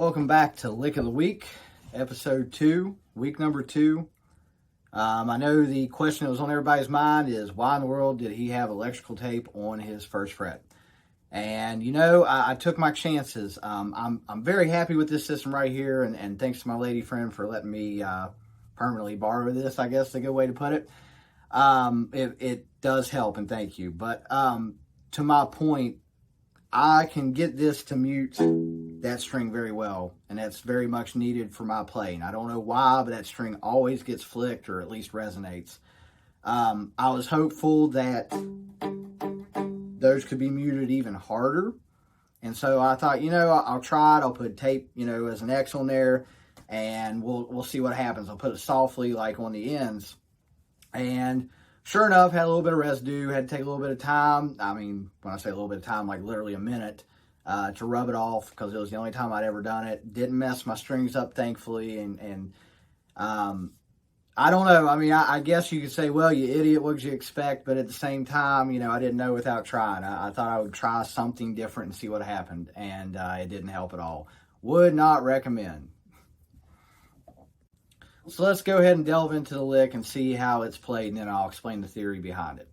welcome back to Lick of the Week, episode 2, week number 2. I know the question that was on everybody's mind is, why in the world did he have electrical tape on his first fret? And, you know, I took my chances. I'm very happy with this system right here, and thanks to my lady friend for letting me permanently borrow this, I guess is a good way to put it. It does help, and thank you. But to my point, I can get this to mute that string very well, and that's very much needed for my playing. I don't know why, but that string always gets flicked, or at least resonates. I was hopeful that those could be muted even harder, and so I thought, you know, I'll try it. I'll put tape, you know, as an X on there, and we'll see what happens. I'll put it softly, like on the ends, and sure enough, had a little bit of residue, had to take a little bit of time. I mean, when I say a little bit of time, like literally a minute to rub it off, because it was the only time I'd ever done it. Didn't mess my strings up, thankfully, and I don't know. I mean, I guess you could say, well, you idiot, what did you expect? But at the same time, you know, I didn't know without trying. I thought I would try something different and see what happened, and it didn't help at all. Would not recommend. So let's go ahead and delve into the lick and see how it's played, and then I'll explain the theory behind it.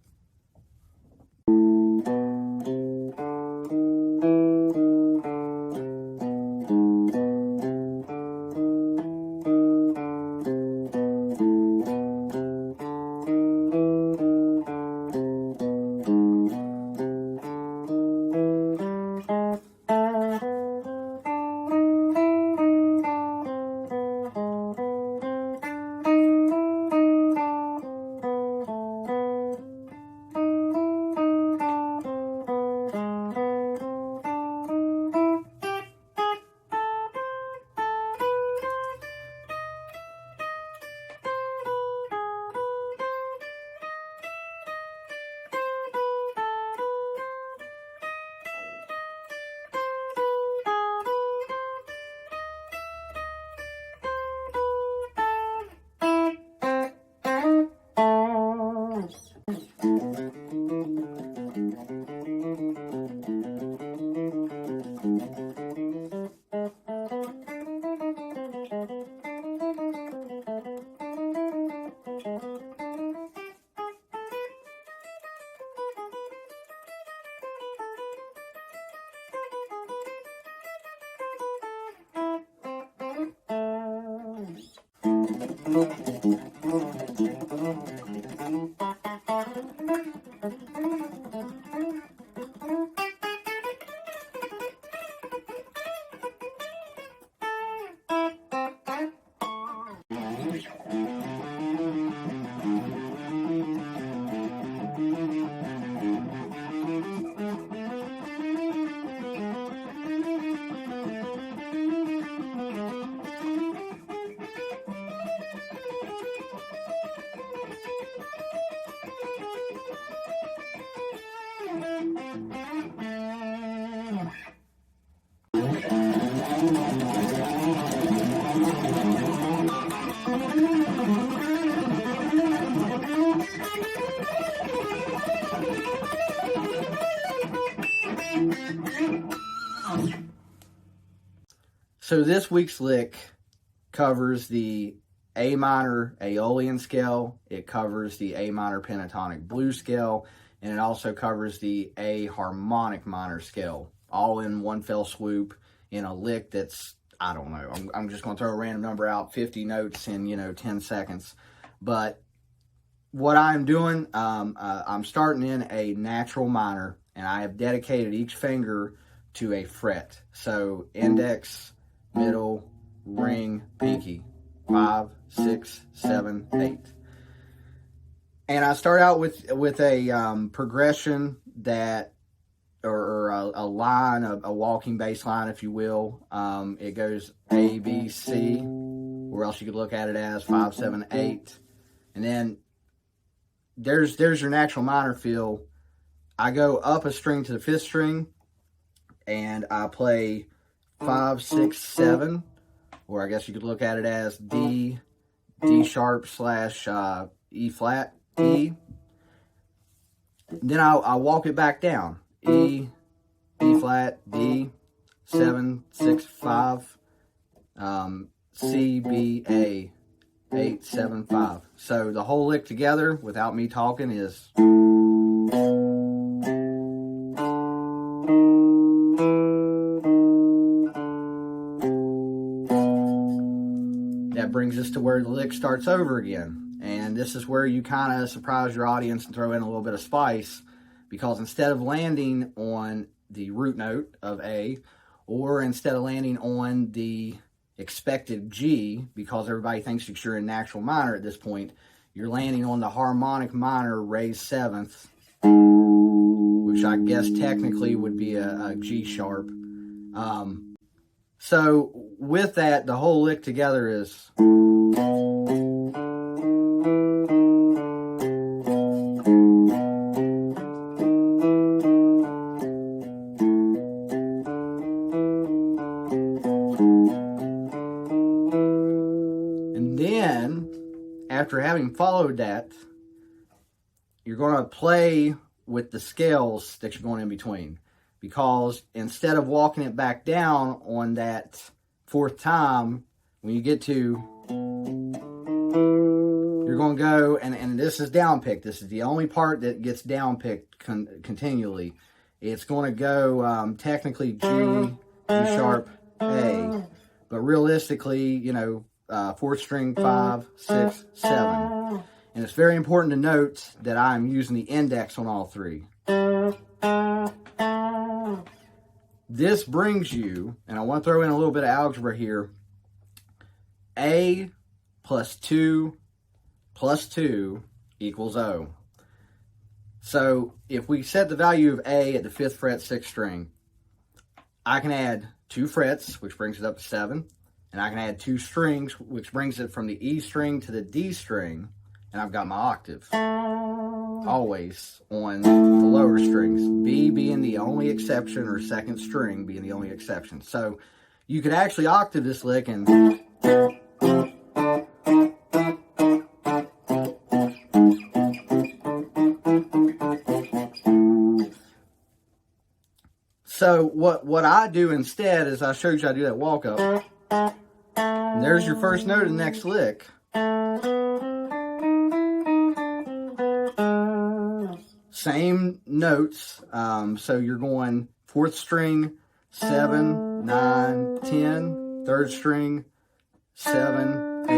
So this week's lick covers the A minor Aeolian scale, it covers the A minor pentatonic blues scale, and it also covers the A harmonic minor scale, all in one fell swoop in a lick that's, I don't know, I'm just going to throw a random number out, 50 notes in, 10 seconds. But what I'm doing, I'm starting in a natural minor, and I have dedicated each finger to a fret. So index, middle, ring, pinky, 5, 6, 7, 8. And I start out with a progression that, or a line, a walking bass line, if you will. It goes A, B, C, or else you could look at it as 5, 7, 8. And then there's your natural minor feel. I go up a string to the 5th string, and I play 5, 6, 7, or I guess you could look at it as D, D sharp slash E flat, E. Then I walk it back down. E, B flat, D, 7, 6, 5, C, B, A, 8, 7, 5. So the whole lick together, without me talking, is... That brings us to where the lick starts over again. And this is where you kind of surprise your audience and throw in a little bit of spice, because instead of landing on the root note of A, or instead of landing on the expected G, because everybody thinks that you're in natural minor at this point, you're landing on the harmonic minor raised seventh, which I guess technically would be a G sharp. So with that, the whole lick together is... And then, after having followed that, you're going to play with the scales that you're going in between. Because instead of walking it back down on that fourth time, when you get to, you're going to go, and this is down picked. This is the only part that gets down picked continually. It's going to go technically G, G sharp, A. But realistically, you know, fourth string, 5, 6, 7. And it's very important to note that I'm using the index on all three. This brings you, and I want to throw in a little bit of algebra here, A plus 2 plus 2 equals O. So if we set the value of A at the 5th fret, 6th string, I can add 2 frets, which brings it up to 7, and I can add 2 strings, which brings it from the E string to the D string, and I've got my octave. Always on the lower strings, B being the only exception, or second string being the only exception. So you could actually octave this lick and... So what I do instead is I showed you I do that walk up. And there's your first note of the next lick. Same notes, so you're going 4th string, 7, 9, 10, 3rd string, 7, 8,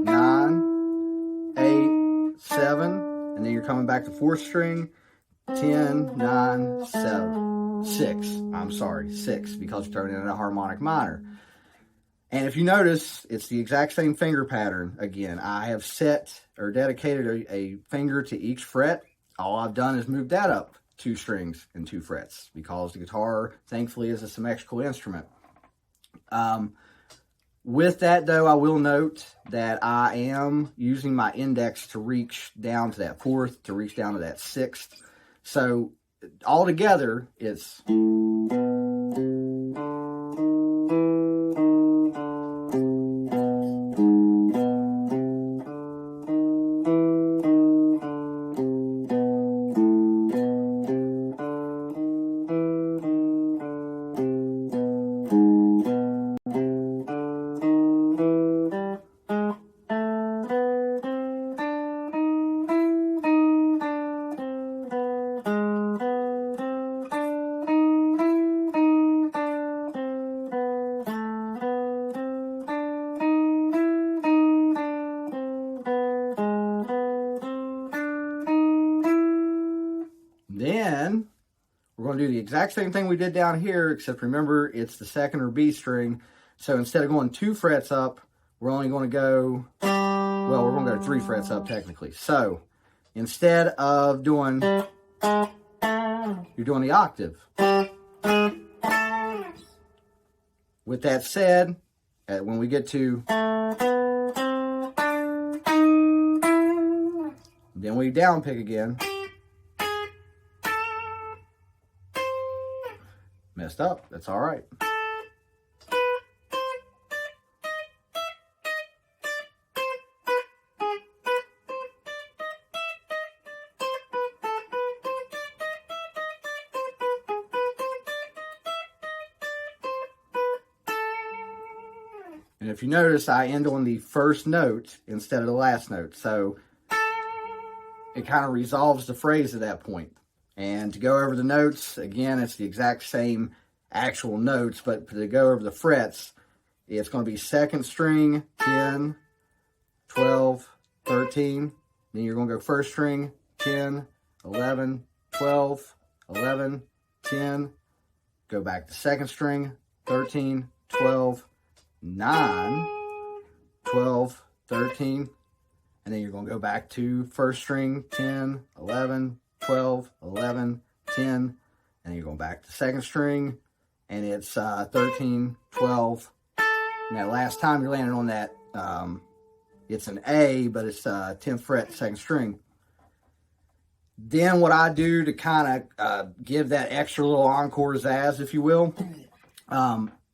9, 8, 7, and then you're coming back to 4th string, 10, 9, 7, 6, 6, because you're throwing in a harmonic minor. And if you notice, it's the exact same finger pattern again. I have set or dedicated a finger to each fret. All I've done is move that up 2 strings and 2 frets, because the guitar, thankfully, is a symmetrical instrument. With that, though, I will note that I am using my index to reach down to that 4th, to reach down to that 6th. So altogether, it's... Then we're going to do the exact same thing we did down here, except remember it's the 2nd or B string. So instead of going 2 frets up, we're only going to go, well, we're going to go 3 frets up technically. So instead of doing, you're doing the octave. With that said, when we get to, then we down pick again. Messed up, that's all right. And if you notice, I end on the first note instead of the last note. So it kind of resolves the phrase at that point. And to go over the notes, again, it's the exact same actual notes, but to go over the frets, it's going to be second string, 10, 12, 13. Then you're going to go first string, 10, 11, 12, 11, 10. Go back to second string, 13, 12, 9, 12, 13. And then you're going to go back to first string, 10, 11, 12, 11, 10. And then you're going back to second string, and it's 13, 12. And that last time you're landing on that, it's an A, but it's 10th fret, second string. Then what I do to kind of give that extra little encore zazz, if you will,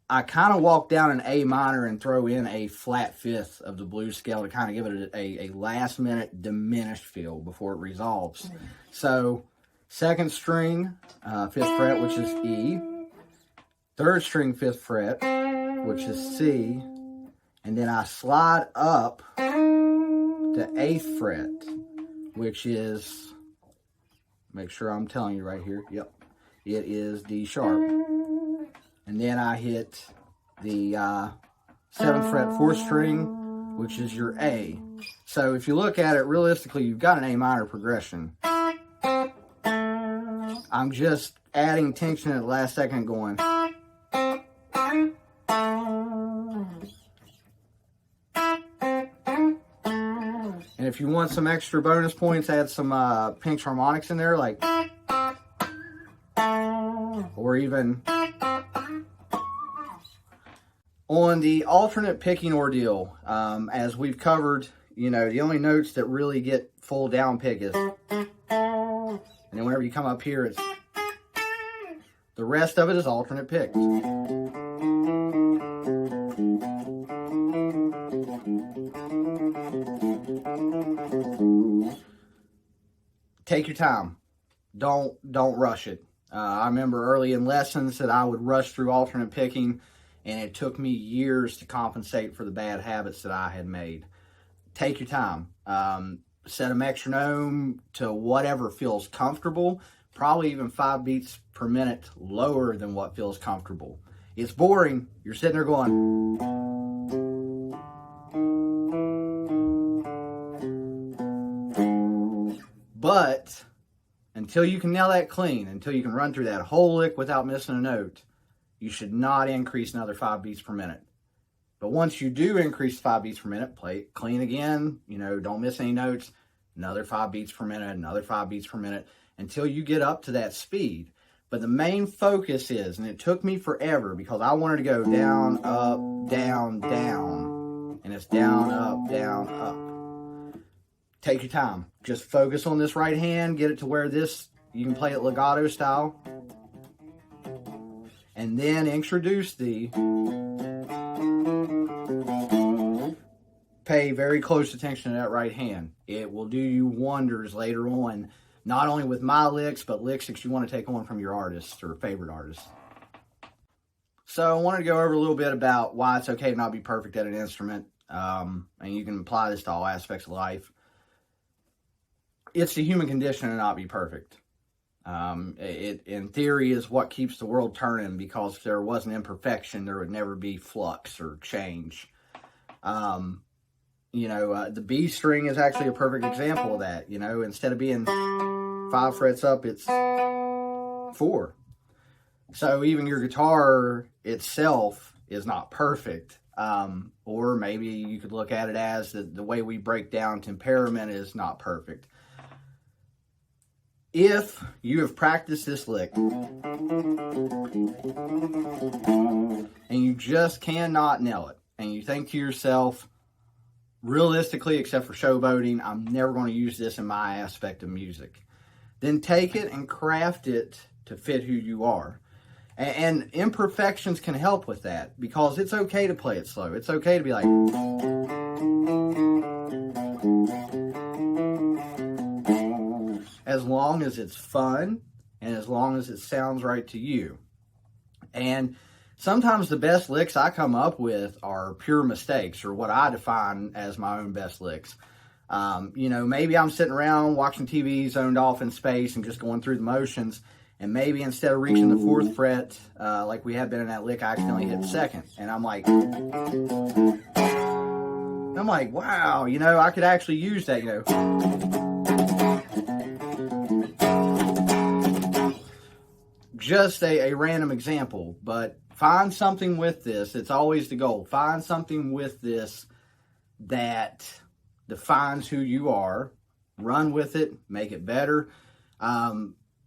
I kind of walk down an A minor and throw in a flat fifth of the blues scale to kind of give it a last minute diminished feel before it resolves. So second string, 5th fret, which is E. Third string, 5th fret, which is C. And then I slide up to 8th fret, which is, make sure I'm telling you right here. Yep. It is D sharp. And then I hit the 7th fret, 4th string, which is your A. So if you look at it realistically, you've got an A minor progression. I'm just adding tension at the last second going. And if you want some extra bonus points, add some pinch harmonics in there, like, or even on the alternate picking ordeal, as we've covered, you know, the only notes that really get full down pick is, and then whenever you come up here, it's, the rest of it is alternate pick. Take your time. Don't rush it. I remember early in lessons that I would rush through alternate picking, and it took me years to compensate for the bad habits that I had made. Take your time. Set a metronome to whatever feels comfortable, probably even 5 beats per minute lower than what feels comfortable. It's boring. You're sitting there going, but until you can nail that clean, until you can run through that whole lick without missing a note, you should not increase another 5 beats per minute. But once you do increase 5 beats per minute, play it clean again, you know, don't miss any notes, another 5 beats per minute, another 5 beats per minute, until you get up to that speed. But the main focus is, and it took me forever because I wanted to go down, up, down, down, and it's down, up, down, up. Take your time. Just focus on this right hand, get it to where this, you can play it legato style. And then introduce the, pay very close attention to that right hand. It will do you wonders later on, not only with my licks, but licks that you want to take on from your artists or favorite artists. So I wanted to go over a little bit about why it's okay to not be perfect at an instrument. And you can apply this to all aspects of life. It's the human condition to not be perfect. It, in theory, is what keeps the world turning, because if there was an imperfection, there would never be flux or change. You know, the B string is actually a perfect example of that. You know, instead of being 5 frets up, it's 4. So even your guitar itself is not perfect. Or maybe you could look at it as the way we break down temperament is not perfect. If you have practiced this lick and you just cannot nail it, and you think to yourself, realistically, except for showboating, I'm never going to use this in my aspect of music, then take it and craft it to fit who you are. And imperfections can help with that, because it's okay to play it slow. It's okay to be like, as long as it's fun and as long as it sounds right to you. And sometimes the best licks I come up with are pure mistakes, or what I define as my own best licks. Maybe I'm sitting around watching TV, zoned off in space and just going through the motions. And maybe instead of reaching the 4th fret, like we had been in that lick, I accidentally hit 2nd. And I'm like, wow, I could actually use that, Just a random example, but find something with this. It's always the goal. Find something with this that defines who you are. Run with it. Make it better.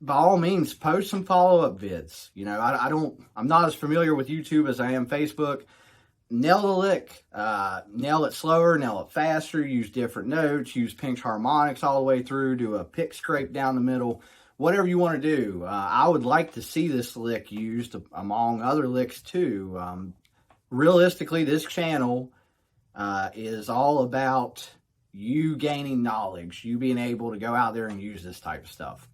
By all means, post some follow-up vids. I'm not as familiar with YouTube as I am Facebook. Nail the lick. Nail it slower, nail it faster, use different notes, use pinch harmonics all the way through, do a pick scrape down the middle, whatever you want to do. I would like to see this lick used among other licks too. Realistically, this channel is all about you gaining knowledge, you being able to go out there and use this type of stuff.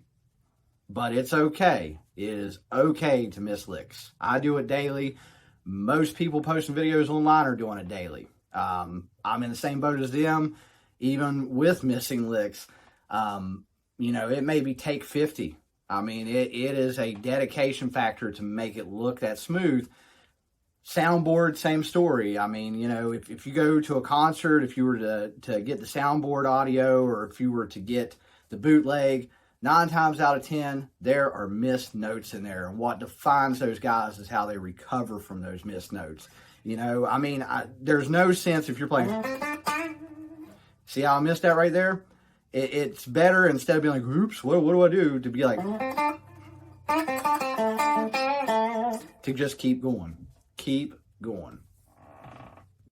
But it's okay. It is okay to miss licks. I do it daily. Most people posting videos online are doing it daily. I'm in the same boat as them, even with missing licks. It may be take 50. I mean, it is a dedication factor to make it look that smooth. Soundboard, same story. I mean, if you go to a concert, if you were to get the soundboard audio, or if you were to get the bootleg, 9 times out of 10, there are missed notes in there. And what defines those guys is how they recover from those missed notes. There's no sense if you're playing. See how I missed that right there? It's better, instead of being like, oops, what do I do? To be like, to just keep going. Keep going.